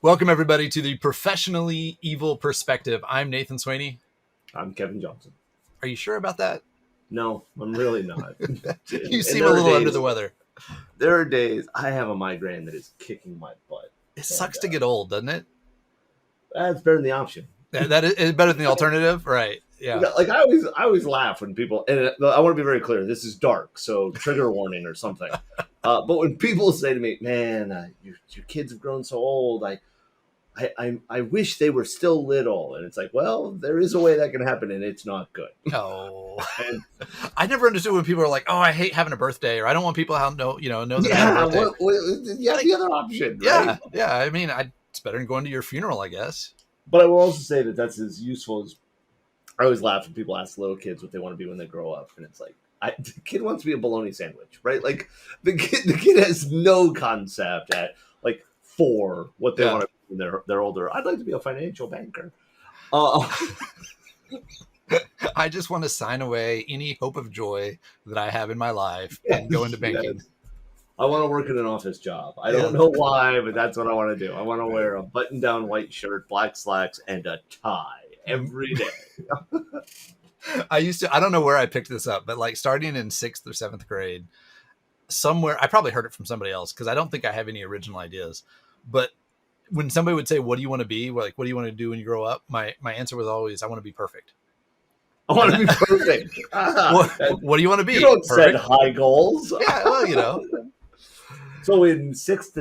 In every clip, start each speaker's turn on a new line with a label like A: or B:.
A: Welcome, everybody, to the Professionally Evil Perspective. I'm Nathan Sweeney.
B: I'm Kevin Johnson.
A: Are you sure about that?
B: No, I'm really not.
A: You seem a little under the weather.
B: There are days I have a migraine that is kicking my butt.
A: It sucks to get old, doesn't it?
B: That's better than the option.
A: That is better than the alternative, right? Yeah.
B: Like I always laugh when people, and I want to be very clear. This is dark, so trigger warning or something. But when people say to me, "Man, your kids have grown so old," I wish they were still little, and it's like, well, there is a way that can happen, and it's not good.
A: No,
B: And
A: I never understood when people are like, "Oh, I hate having a birthday," or "I don't want people to know that I have a birthday."
B: You have the other option, right?
A: Yeah. I mean, it's better than going to your funeral, I guess.
B: But I will also say that that's as useful as I always laugh when people ask little kids what they want to be when they grow up, and it's like the kid wants to be a bologna sandwich, right? Like the kid has no concept at like 4 what they want to be when they're older. I'd like to be a financial banker.
A: I just want to sign away any hope of joy that I have in my life and go into banking.
B: Yes. I want to work in an office job. I don't know why, but that's what I want to do. I want to wear a button-down white shirt, black slacks, and a tie every day.
A: I don't know where I picked this up, but like starting in 6th or 7th grade, somewhere, I probably heard it from somebody else because I don't think I have any original ideas. But when somebody would say, "What do you want to be?" Like, "What do you want to do when you grow up?" My answer was always, "I want to be perfect."
B: I want to be perfect.
A: What do you want to be?
B: You don't set high goals.
A: Yeah, well,
B: So from 6th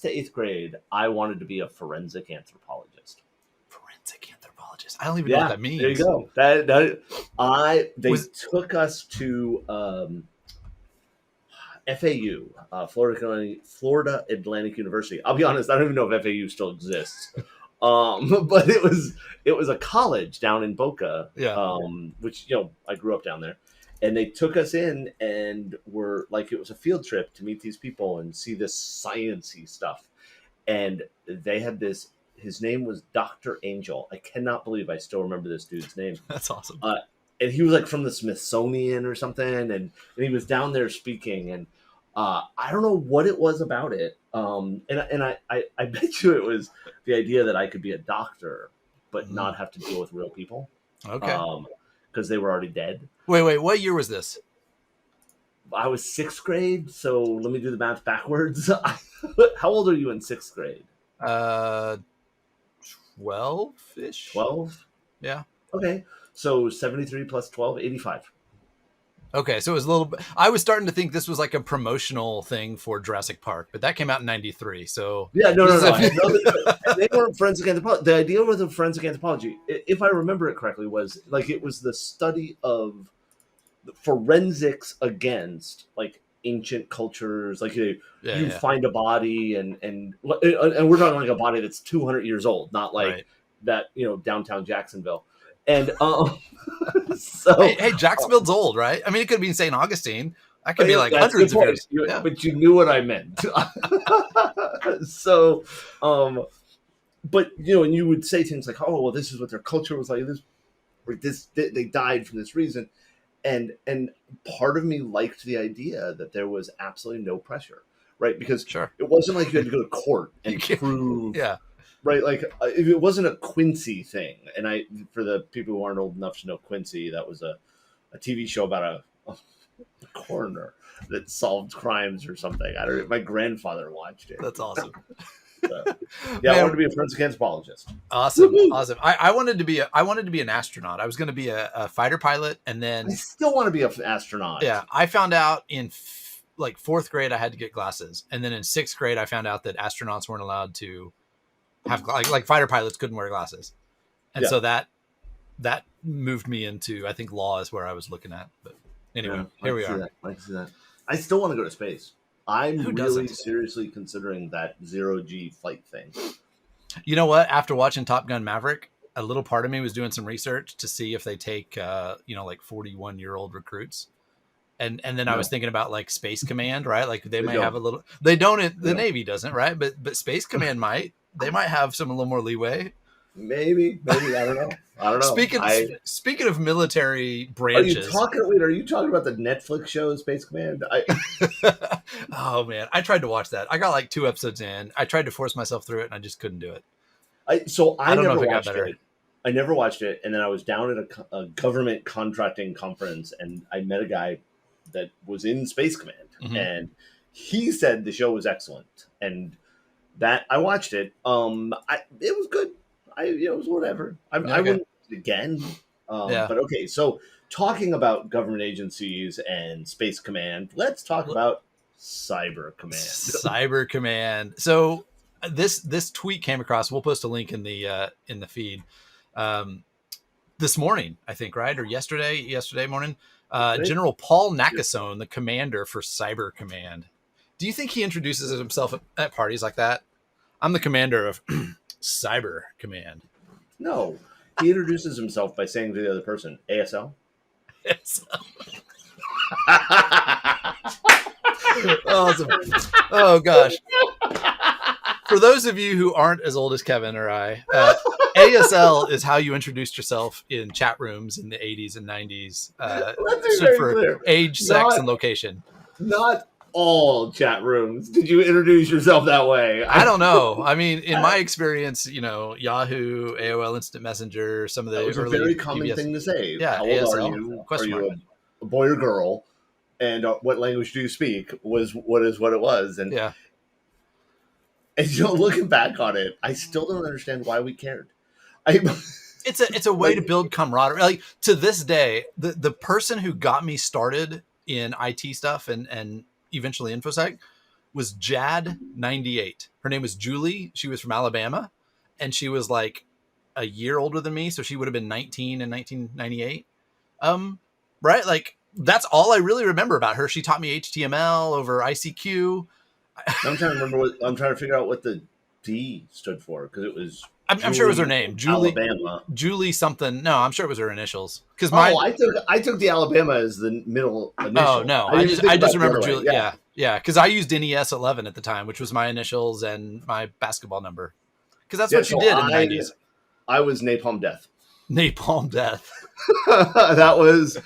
B: to 8th grade, I wanted to be a forensic anthropologist.
A: Forensic anthropologist. I don't even know what that means.
B: There you go. They took us to FAU, Florida Atlantic University. I'll be honest, I don't even know if FAU still exists. But it was a college down in Boca, which I grew up down there. And they took us in and were like, it was a field trip to meet these people and see this science-y stuff. And they had his name was Dr. Angel. I cannot believe I still remember this dude's name.
A: That's awesome.
B: And he was like from the Smithsonian or something. And he was down there speaking. And I don't know what it was about it. And I bet you it was the idea that I could be a doctor, but not have to deal with real people.
A: Okay.
B: Because they were already dead.
A: Wait, what year was this?
B: I was 6th grade, so let me do the math backwards. How old are you in 6th grade?
A: 12-ish.
B: 12?
A: Yeah.
B: Okay, so 73 plus 12, 85.
A: Okay, so it was a little bit. I was starting to think this was like a promotional thing for Jurassic Park, but that came out in '93. So
B: yeah, no. They weren't forensic anthropology. The idea with the forensic anthropology, if I remember it correctly, was like it was the study of forensics against like ancient cultures. Like you find a body and we're talking like a body that's 200 years old, not like that downtown Jacksonville. And so
A: hey, Jacksonville's old, right? I mean, it could be in St. Augustine. That could be like hundreds of years.
B: But you knew what I meant. So, but and you would say things like, "Oh, well, this is what their culture was like. They died for this reason," and part of me liked the idea that there was absolutely no pressure, right? Because it wasn't like you had to go to court and prove, right? Like if it wasn't a Quincy thing, and for the people who aren't old enough to know Quincy, that was a TV show about a coroner that solved crimes or something. I don't know. My grandfather watched it.
A: That's awesome.
B: So, I wanted to be a forensic anthropologist.
A: Awesome. I wanted to be an astronaut. I was going to be a fighter pilot, and then
B: I still want to be an astronaut.
A: Yeah, I found out in like 4th grade I had to get glasses, and then in 6th grade I found out that astronauts weren't allowed to have like fighter pilots couldn't wear glasses, and so that moved me into, I think, law is where I was looking at. But anyway, here we are.
B: I can see that. I still want to go to space. I'm really seriously considering that 0G flight thing.
A: You know what? After watching Top Gun Maverick, a little part of me was doing some research to see if they take, like 41-year-old recruits. And then I was thinking about like Space Command, right? Like they might have a little, they don't, the Navy doesn't, right? But Space Command they might have a little more leeway.
B: Maybe I don't know. I don't know.
A: Speaking of military
B: Are you
A: branches,
B: talking? Wait, are you talking about the Netflix show Space Command?
A: oh man, I tried to watch that. I got like 2 episodes in. I tried to force myself through it, and I just couldn't do it.
B: I
A: don't know
B: never
A: if it got
B: watched
A: better.
B: it. I never watched it, and then I was down at a government contracting conference, and I met a guy that was in Space Command, and he said the show was excellent, and that I watched it. It was good. It was whatever. I wouldn't watch it again. But okay, so talking about government agencies and Space Command, let's talk about Cyber Command.
A: Cyber Command. So this tweet came across. We'll post a link in the feed. This morning, I think, right? Or yesterday morning. General Paul Nakasone, the commander for Cyber Command. Do you think he introduces himself at parties like that? I'm the commander of Cyber Command.
B: No, he introduces himself by saying to the other person, ASL.
A: Awesome. Oh gosh. For those of you who aren't as old as Kevin or I, ASL is how you introduced yourself in chat rooms in the 80s and 90s. Stood for clear. Age, sex, and location.
B: Not all chat rooms did you introduce yourself that way.
A: I don't know. I mean, in my experience, Yahoo, AOL Instant Messenger, some of the
B: was
A: early
B: a very common
A: PBS
B: thing to say.
A: Yeah,
B: how
A: ASL,
B: old are you?
A: Question
B: are you a boy or girl? And what language do you speak? Was what it was. And
A: yeah.
B: And looking back on it, I still don't understand why we cared.
A: It's a way to build camaraderie. Like to this day, the person who got me started in IT stuff and eventually InfoSec was Jad98. Her name was Julie. She was from Alabama, and she was like a year older than me, so she would have been 19 in 1998. Right? Like that's all I really remember about her. She taught me HTML over ICQ.
B: I'm trying to figure out what the D stood for, because it was.
A: I'm sure it was her name, Julie.
B: Alabama.
A: Julie something. No, I'm sure it was her initials. Because
B: I took the Alabama as the middle initial.
A: Oh no, I just remember Julie. Yeah. Because I used NES 11 at the time, which was my initials and my basketball number. Because that's what she did in the 90s.
B: I was Napalm Death.
A: Napalm Death.
B: That was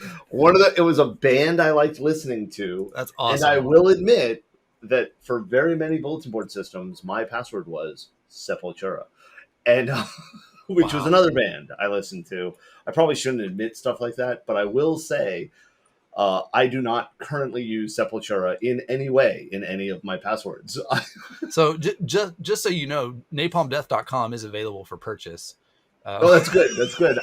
B: it was a band I liked listening to.
A: That's awesome.
B: And I will admit that for very many bulletin board systems, my password was Sepultura. And which was another band I listened to. I probably shouldn't admit stuff like that, but I will say I do not currently use Sepultura in any way in any of my passwords.
A: So just so you know, napalmdeath.com is available for purchase.
B: Oh, that's good. That's good.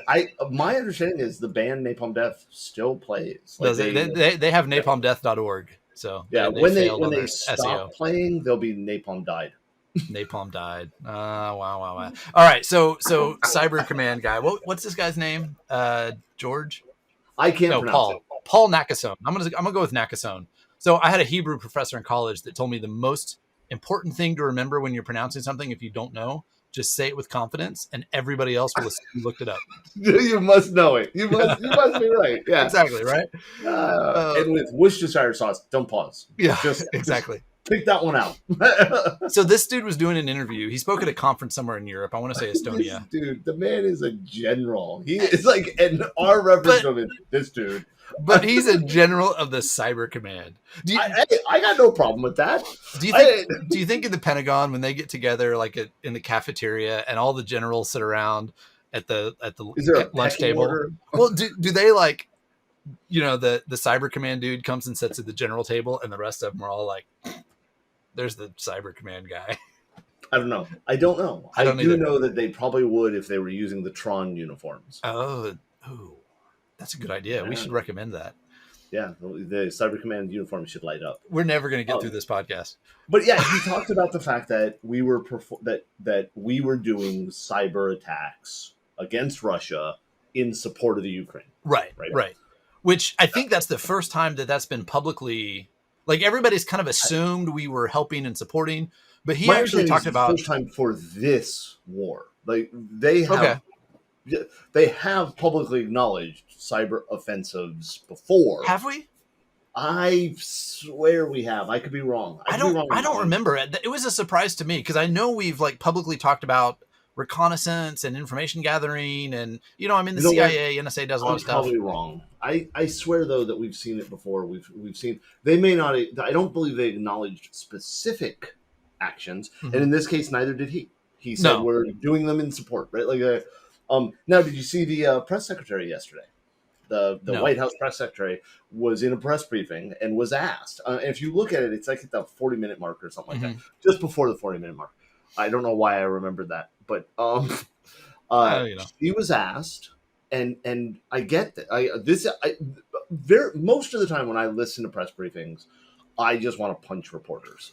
B: My understanding is the band Napalm Death still plays.
A: Like they have napalmdeath.org. So
B: yeah, when they stop playing, they'll be Napalm Died.
A: Napalm died. Wow. All right. So Cyber Command guy. What's this guy's name? George?
B: I can't pronounce it.
A: Paul Nakasone. I'm gonna go with Nakasone. So I had a Hebrew professor in college that told me the most important thing to remember when you're pronouncing something, if you don't know, just say it with confidence, and everybody else will assume you looked it up.
B: You must know it. You must be right. Yeah,
A: exactly right.
B: And with Worcestershire sauce, don't pause.
A: Yeah, just exactly.
B: Pick that one out.
A: So this dude was doing an interview. He spoke at a conference somewhere in Europe. I want to say Estonia.
B: Dude, the man is a general. He is like, and our reference of it, this dude.
A: But he's a general of the Cyber Command.
B: I got no problem with that.
A: Do you think in the Pentagon, when they get together, like in the cafeteria, and all the generals sit around at the lunch table? Order? Well, do they like, the Cyber Command dude comes and sits at the general table, and the rest of them are all like, "There's the Cyber Command guy."
B: I don't know. I do know that they probably would if they were using the Tron uniforms.
A: Oh. That's a good idea. Yeah. We should recommend that.
B: Yeah, the Cyber Command uniform should light up.
A: We're never going to get through this podcast.
B: But yeah, he talked about the fact that we were that we were doing cyber attacks against Russia in support of the Ukraine.
A: Right. Which I think that's the first time that's been publicly, like, everybody's kind of assumed we were helping and supporting, but he actually talked about
B: the first time for this war. Like they have. Okay. They have publicly acknowledged cyber offensives before.
A: Have we?
B: I swear we have. I could be wrong.
A: I don't remember it. It was a surprise to me because I know we've like publicly talked about reconnaissance and information gathering. And, you know, I mean, the
B: You know what?
A: CIA, NSA does a lot
B: I'm
A: of stuff.
B: probably wrong. I swear though that we've seen it before. We've seen they may not. I don't believe they acknowledged specific actions, and in this case, neither did he. He said
A: No.
B: we're doing them in support, right? Like, now did you see the press secretary yesterday? The
A: No.
B: White House press secretary was in a press briefing and was asked. And if you look at it, it's like at the 40-minute mark or something like that, just before the 40-minute mark. I don't know why I remembered that, but
A: You know.
B: he was asked, and I get that. Most of the time when I listen to press briefings, I just want to punch reporters.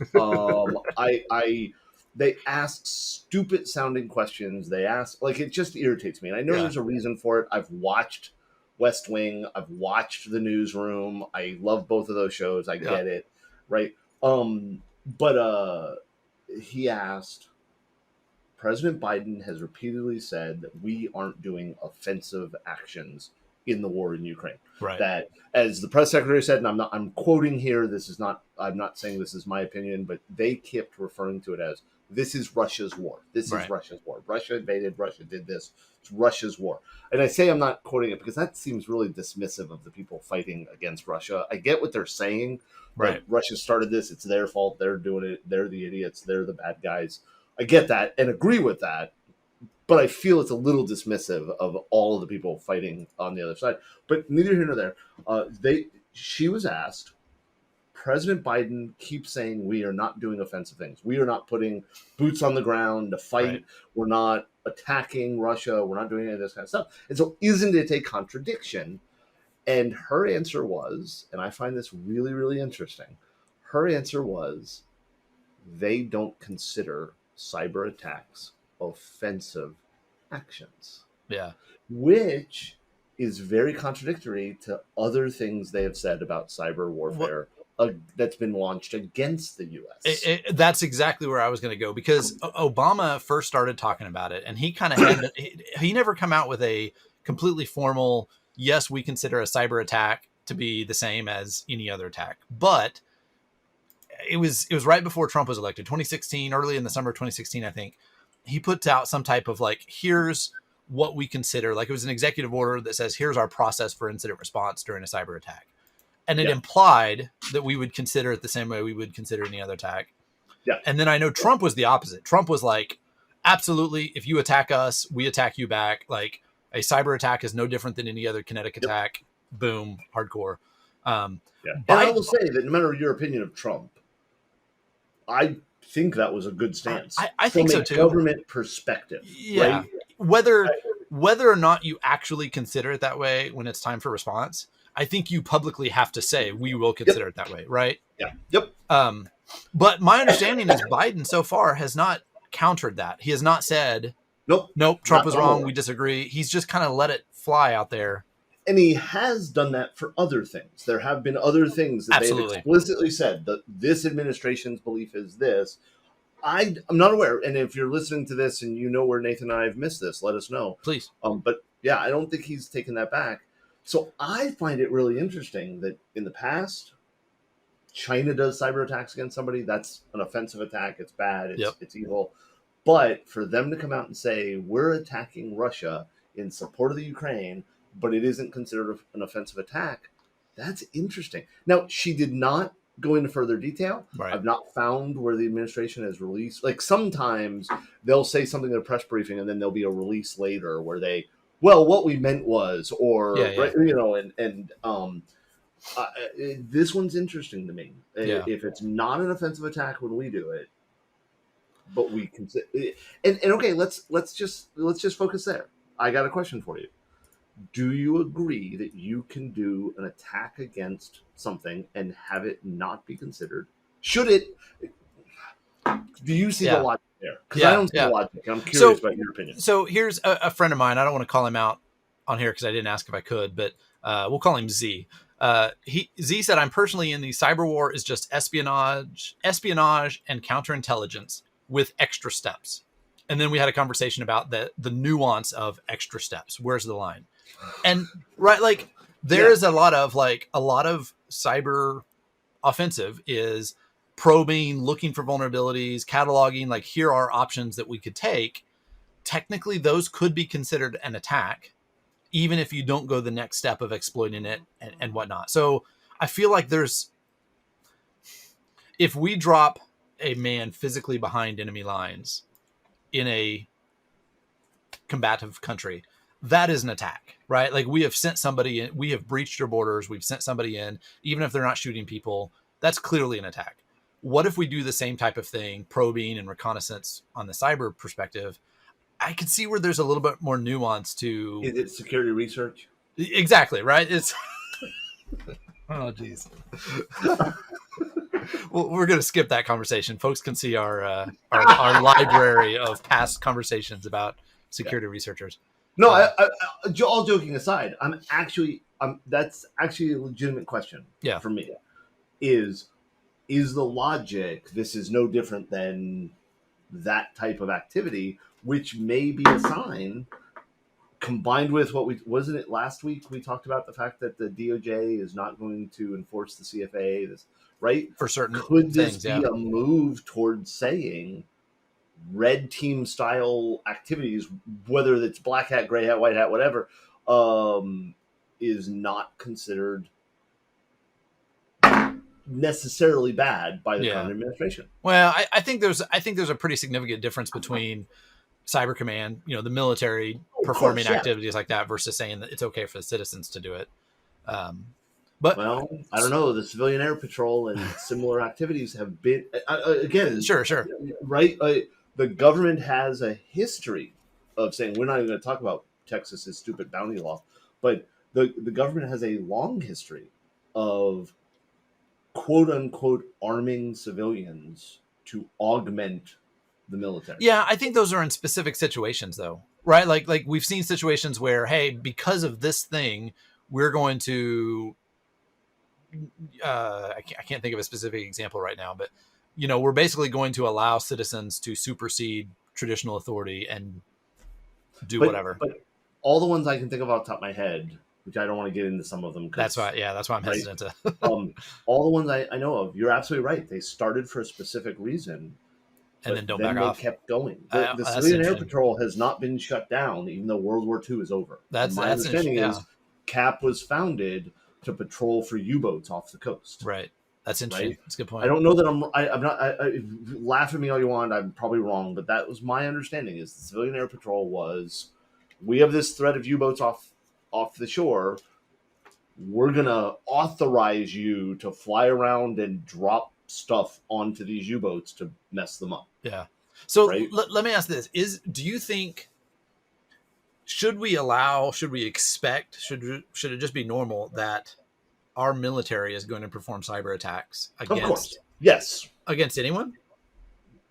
B: They ask stupid sounding questions. They ask, like, it just irritates me. And I know there's a reason for it. I've watched West Wing. I've watched The Newsroom. I love both of those shows. I get it, right? But he asked, President Biden has repeatedly said that we aren't doing offensive actions in the war in Ukraine.
A: Right.
B: That, as the press secretary said, and I'm quoting here, I'm not saying this is my opinion, but they kept referring to it as, this is Russia's war. This is Russia's war. Russia invaded. Russia did this. It's Russia's war. And I say I'm not quoting it because that seems really dismissive of the people fighting against Russia. I get what they're saying.
A: Right.
B: Russia started this. It's their fault. They're doing it. They're the idiots. They're the bad guys. I get that and agree with that. But I feel it's a little dismissive of all of the people fighting on the other side. But neither here nor there. She was asked, President Biden keeps saying we are not doing offensive things. We are not putting boots on the ground to fight. Right. We're not attacking Russia. We're not doing any of this kind of stuff. And so isn't it a contradiction? And her answer was, and I find this really, really interesting, her answer was, they don't consider cyber attacks offensive actions.
A: Yeah.
B: Which is very contradictory to other things they have said about cyber warfare that's been launched against the U.S.
A: That's exactly where I was going to go, because Obama first started talking about it, and he kind of had he never come out with a completely formal, yes, we consider a cyber attack to be the same as any other attack. But it was right before Trump was elected, 2016, early in the summer of 2016, I think. He put out some type of like, here's what we consider, like it was an executive order that says, here's our process for incident response during a cyber attack. And it implied that we would consider it the same way we would consider any other attack.
B: Yeah.
A: And then I know Trump was the opposite. Trump was like, absolutely, if you attack us, we attack you back. Like, a cyber attack is no different than any other kinetic attack. Boom, hardcore.
B: And I will say that no matter your opinion of Trump, I think that was a good stance.
A: I think so too.
B: From a government perspective.
A: Yeah.
B: Right?
A: Whether or not you actually consider it that way when it's time for response, I think you publicly have to say we will consider it that way, right?
B: Yeah. Yep.
A: But my understanding is Biden so far has not countered that. He has not said, nope, Trump was wrong. We disagree. He's just kind of let it fly out there.
B: And he has done that for other things. There have been other things that they've explicitly said that this administration's belief is this. I'm not aware. And if you're listening to this and you know where Nathan and I have missed this, let us know.
A: Please.
B: But yeah, I don't think he's taken that back. So I find it really interesting that in the past, China does cyber attacks against somebody. That's an offensive attack. It's bad. It's evil. But for them to come out and say, we're attacking Russia in support of the Ukraine, but it isn't considered an offensive attack, that's interesting. Now, she did not go into further detail.
A: Right.
B: I've not found where the administration has released. Like, sometimes they'll say something in a press briefing and then there'll be a release later where they, well, what we meant was, or, right, you know, this one's interesting to me. If it's not an offensive attack when we do it, but we consider, and okay, let's just focus there. I got a question for you. Do you agree that you can do an attack against something and have it not be considered? Should it? Do you see the logic there? Because I don't see the logic. I'm curious about your opinion.
A: So here's a friend of mine. I don't want to call him out on here because I didn't ask if I could, but we'll call him Z. Z said, I'm personally in the cyber war is just espionage and counterintelligence with extra steps. And then we had a conversation about the nuance of extra steps. Where's the line? And right, like there is a lot of cyber offensive is probing, looking for vulnerabilities, cataloging, like here are options that we could take technically those could be considered an attack, even if you don't go the next step of exploiting it and whatnot. So I feel like if we drop a man physically behind enemy lines in a combative country, that is an attack, right? Like we have sent somebody in, we have breached your borders, we've sent somebody in, even if they're not shooting people, that's clearly an attack. What if we do the same type of thing, probing and reconnaissance on the cyber perspective? I could see where there's a little bit more nuance to.
B: Is it security research?
A: Exactly, right? It's oh geez. Well, we're going to skip that conversation. Folks can see our library of past conversations about security researchers.
B: No, all joking aside, that's actually a legitimate question.
A: Yeah.
B: For me, is the logic? This is no different than that type of activity, which may be a sign. Combined with wasn't it last week we talked about the fact that the DOJ is not going to enforce the CFA, right?
A: For certain
B: Could this
A: things,
B: be a move towards saying red team style activities, whether it's black hat, gray hat, white hat, whatever, is not considered necessarily bad by the current administration?
A: Well, I think there's a pretty significant difference between Cyber Command, the military performing activities like that versus saying that it's okay for the citizens to do it. But
B: I don't know. The Civilian Air Patrol and similar activities have been again.
A: Sure,
B: right. The government has a history of saying we're not even going to talk about Texas's stupid bounty law, but the government has a long history of quote unquote arming civilians to augment the military.
A: Yeah, I think those are in specific situations though, right? Like we've seen situations where, hey, because of this thing, we're going to I can't think of a specific example right now, but we're basically going to allow citizens to supersede traditional authority and do whatever.
B: But all the ones I can think of off the top of my head, which I don't want to get into some of them.
A: That's why I'm hesitant to.
B: All the ones I know of, you're absolutely right. They started for a specific reason,
A: and then don't back off.
B: They kept going. The Civilian Air Patrol has not been shut down, even though World War II is over. My understanding is CAP was founded to patrol for U-boats off the coast.
A: Right. That's interesting. Right? That's a good point.
B: I don't know that I'm not. Laugh at me all you want. I'm probably wrong, but that was my understanding. Is the Civilian Air Patrol was, we have this threat of U-boats off the shore. We're gonna authorize you to fly around and drop stuff onto these U-boats to mess them up.
A: Yeah. So let me ask this: do you think should we expect should it just be normal that our military is going to perform cyber attacks against?
B: Of course. Yes.
A: Against anyone?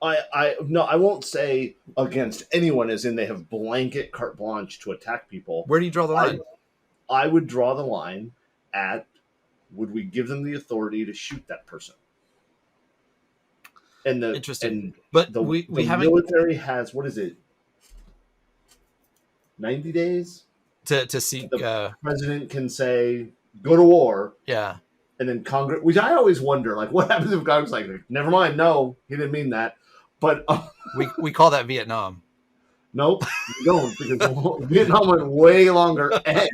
B: I won't say against anyone as in they have blanket carte blanche to attack people.
A: Where do you draw the line?
B: I would draw the line at, would we give them the authority to shoot that person? And
A: interesting. But the
B: military has, what is it? 90 days
A: to seek.
B: The president can say, go to war.
A: Yeah.
B: And then Congress, which I always wonder, like, what happens if Congress like, never mind, no, he didn't mean that. But
A: we call that Vietnam.
B: Nope, we don't, because Vietnam went way longer and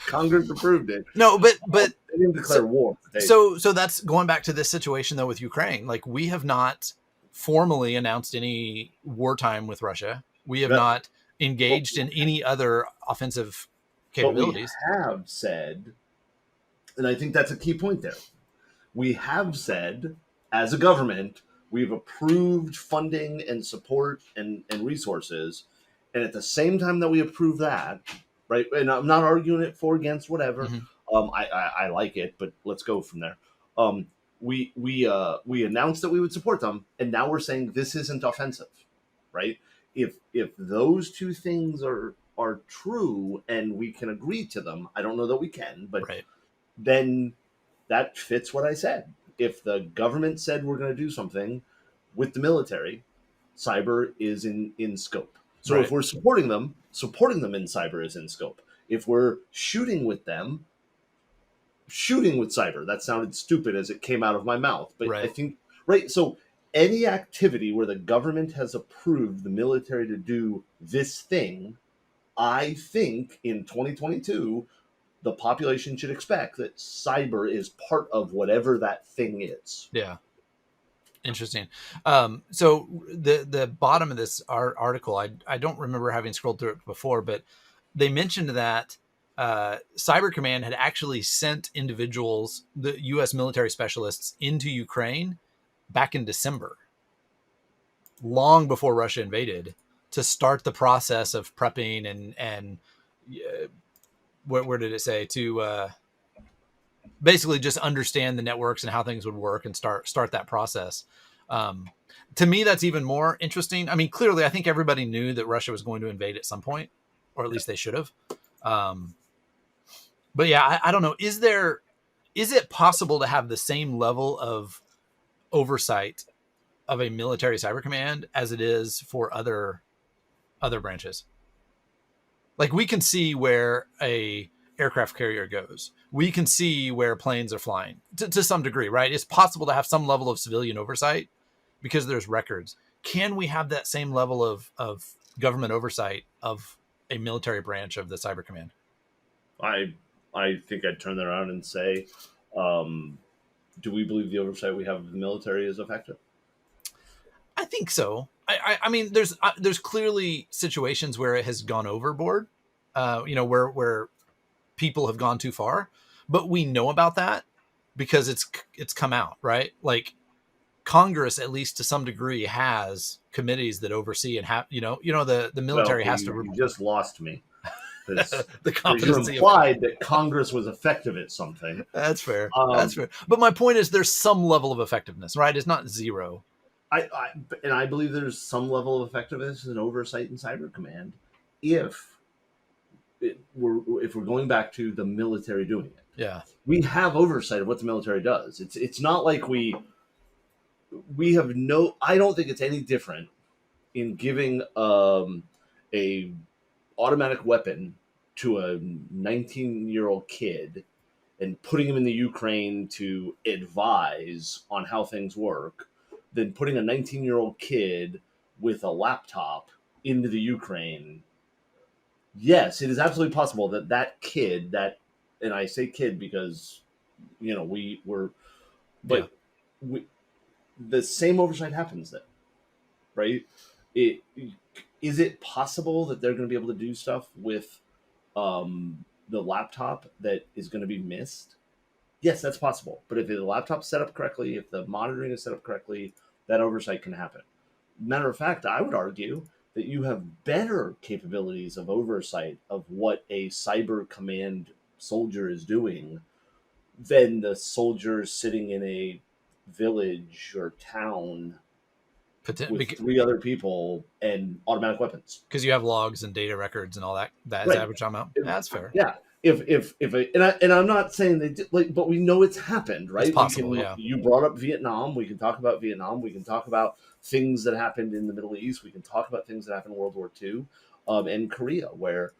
B: Congress approved it.
A: No, but
B: they didn't declare war.
A: So that's going back to this situation though with Ukraine. Like, we have not formally announced any wartime with Russia. We have not engaged in any other offensive capabilities.
B: But we have said, and I think that's a key point there. We have said, as a government, we've approved funding and support and resources. And at the same time that we approve that, right, and I'm not arguing it for, against, whatever. Mm-hmm. I like it, but let's go from there. We announced that we would support them, and now we're saying this isn't offensive, right? If those two things are true and we can agree to them, I don't know that we can, but then that fits what I said. If the government said we're going to do something with the military, cyber is in scope. So if we're supporting them in cyber is in scope. If we're shooting with them, shooting with cyber, that sounded stupid as it came out of my mouth. But I think, so any activity where the government has approved the military to do this thing, I think in 2022, the population should expect that cyber is part of whatever that thing is.
A: Yeah. Interesting. So the bottom of this article, I don't remember having scrolled through it before, but they mentioned that Cyber Command had actually sent individuals, the U.S. military specialists, into Ukraine back in December, long before Russia invaded, to start the process of prepping and where did it say, to basically just understand the networks and how things would work and start that process. To me, that's even more interesting. I mean, clearly, I think everybody knew that Russia was going to invade at some point, or at least they should have. But yeah, I don't know. Is it possible to have the same level of oversight of a military cyber command as it is for other branches? Like, we can see where a aircraft carrier goes. We can see where planes are flying to some degree, right? It's possible to have some level of civilian oversight because there's records. Can we have that same level of government oversight of a military branch of the Cyber Command?
B: I think I'd turn that around and say, do we believe the oversight we have of the military is effective?
A: I think so. I mean, there's clearly situations where it has gone overboard, where people have gone too far, but we know about that because it's come out, right? Like, Congress, at least to some degree, has committees that oversee and have, the military has to.
B: You just lost me.
A: The competency.
B: You implied that Congress was effective at something.
A: That's fair. That's fair. But my point is, there's some level of effectiveness, right? It's not zero.
B: I believe there's some level of effectiveness and oversight in Cyber Command if we're going back to the military doing it.
A: Yeah,
B: we have oversight of what the military does. It's not like we have no. I don't think it's any different in giving a automatic weapon to a 19-year-old kid and putting him in the Ukraine to advise on how things work than putting a 19-year-old kid with a laptop into the Ukraine. Yes, it is absolutely possible that kid, and I say kid because, the same oversight happens then, right? Is it possible that they're going to be able to do stuff with the laptop that is going to be missed? Yes, that's possible. But if the laptop's set up correctly, if the monitoring is set up correctly, that oversight can happen. Matter of fact, I would argue that you have better capabilities of oversight of what a Cyber Command soldier is doing than the soldiers sitting in a village or town with 3 other people and automatic weapons.
A: Because you have logs and data records and all that. That's right. Average amount. That's fair.
B: Yeah. And I'm not saying they did, but we know it's happened, right?
A: It's possible, yeah.
B: You brought up Vietnam. We can talk about Vietnam. We can talk about things that happened in the Middle East. We can talk about things that happened in World War II and Korea, where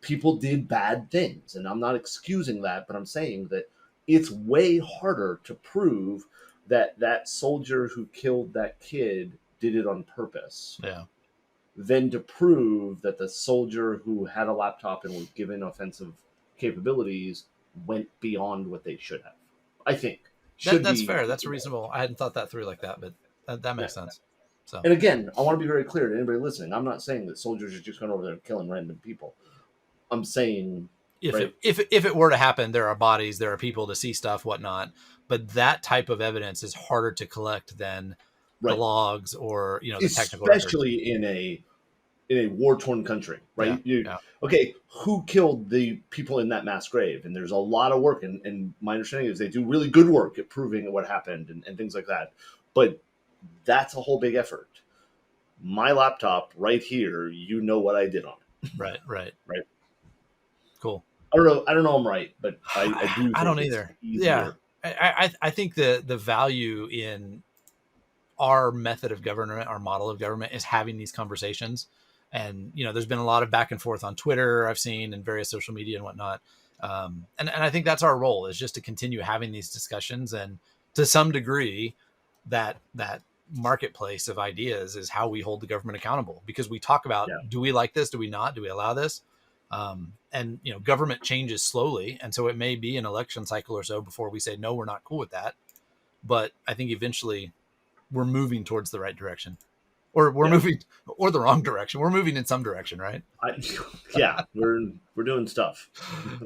B: people did bad things. And I'm not excusing that, but I'm saying that it's way harder to prove that soldier who killed that kid did it on purpose.
A: Yeah.
B: Than to prove that the soldier who had a laptop and was given offensive capabilities went beyond what they should have. I think
A: that's fair. That's reasonable. I hadn't thought that through like that, but that makes sense. So,
B: and again, I want to be very clear to anybody listening. I'm not saying that soldiers are just going over there killing random people. I'm saying
A: if it were to happen, there are bodies, there are people to see stuff, whatnot. But that type of evidence is harder to collect than the logs or the technical records.
B: Especially in a war-torn country, right? Okay, who killed the people in that mass grave? And there's a lot of work, and my understanding is they do really good work at proving what happened and things like that. But that's a whole big effort. My laptop right here, you know what I did on it.
A: Right. Cool.
B: I don't know I'm right, but I do.
A: I don't either. Yeah. I think the value in our method of government, our model of government, is having these conversations. And, there's been a lot of back and forth on Twitter, I've seen, and various social media and whatnot. And I think that's our role, is just to continue having these discussions. And to some degree, that marketplace of ideas is how we hold the government accountable, because we talk about, do we like this? Do we not? Do we allow this? And, you know, government changes slowly. And so it may be an election cycle or so before we say, no, we're not cool with that. But I think eventually we're moving towards the right direction, or we're moving or the wrong direction. We're moving in some direction, right?
B: We're doing stuff.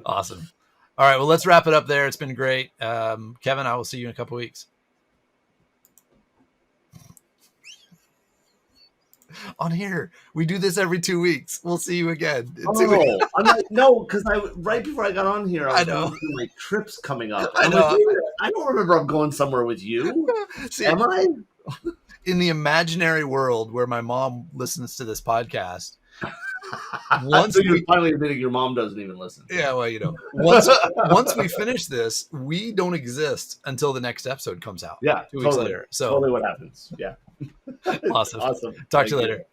A: Awesome. All right. Well, let's wrap it up there. It's been great. Kevin, I will see you in a couple of weeks. On here, we do this every 2 weeks. We'll see you again.
B: I'm like, no, because right before I got on here, I was
A: know.
B: going through my trips coming up.
A: I know.
B: Like, I don't remember I'm going somewhere with you.
A: See,
B: am I?
A: In the imaginary world where my mom listens to this podcast, once
B: so you're finally admitting your mom doesn't even listen.
A: Yeah, well, you know, once we finish this, we don't exist until the next episode comes out.
B: Yeah,
A: 2 weeks later. So
B: totally what happens. Yeah.
A: Awesome.
B: Awesome.
A: Talk to you later.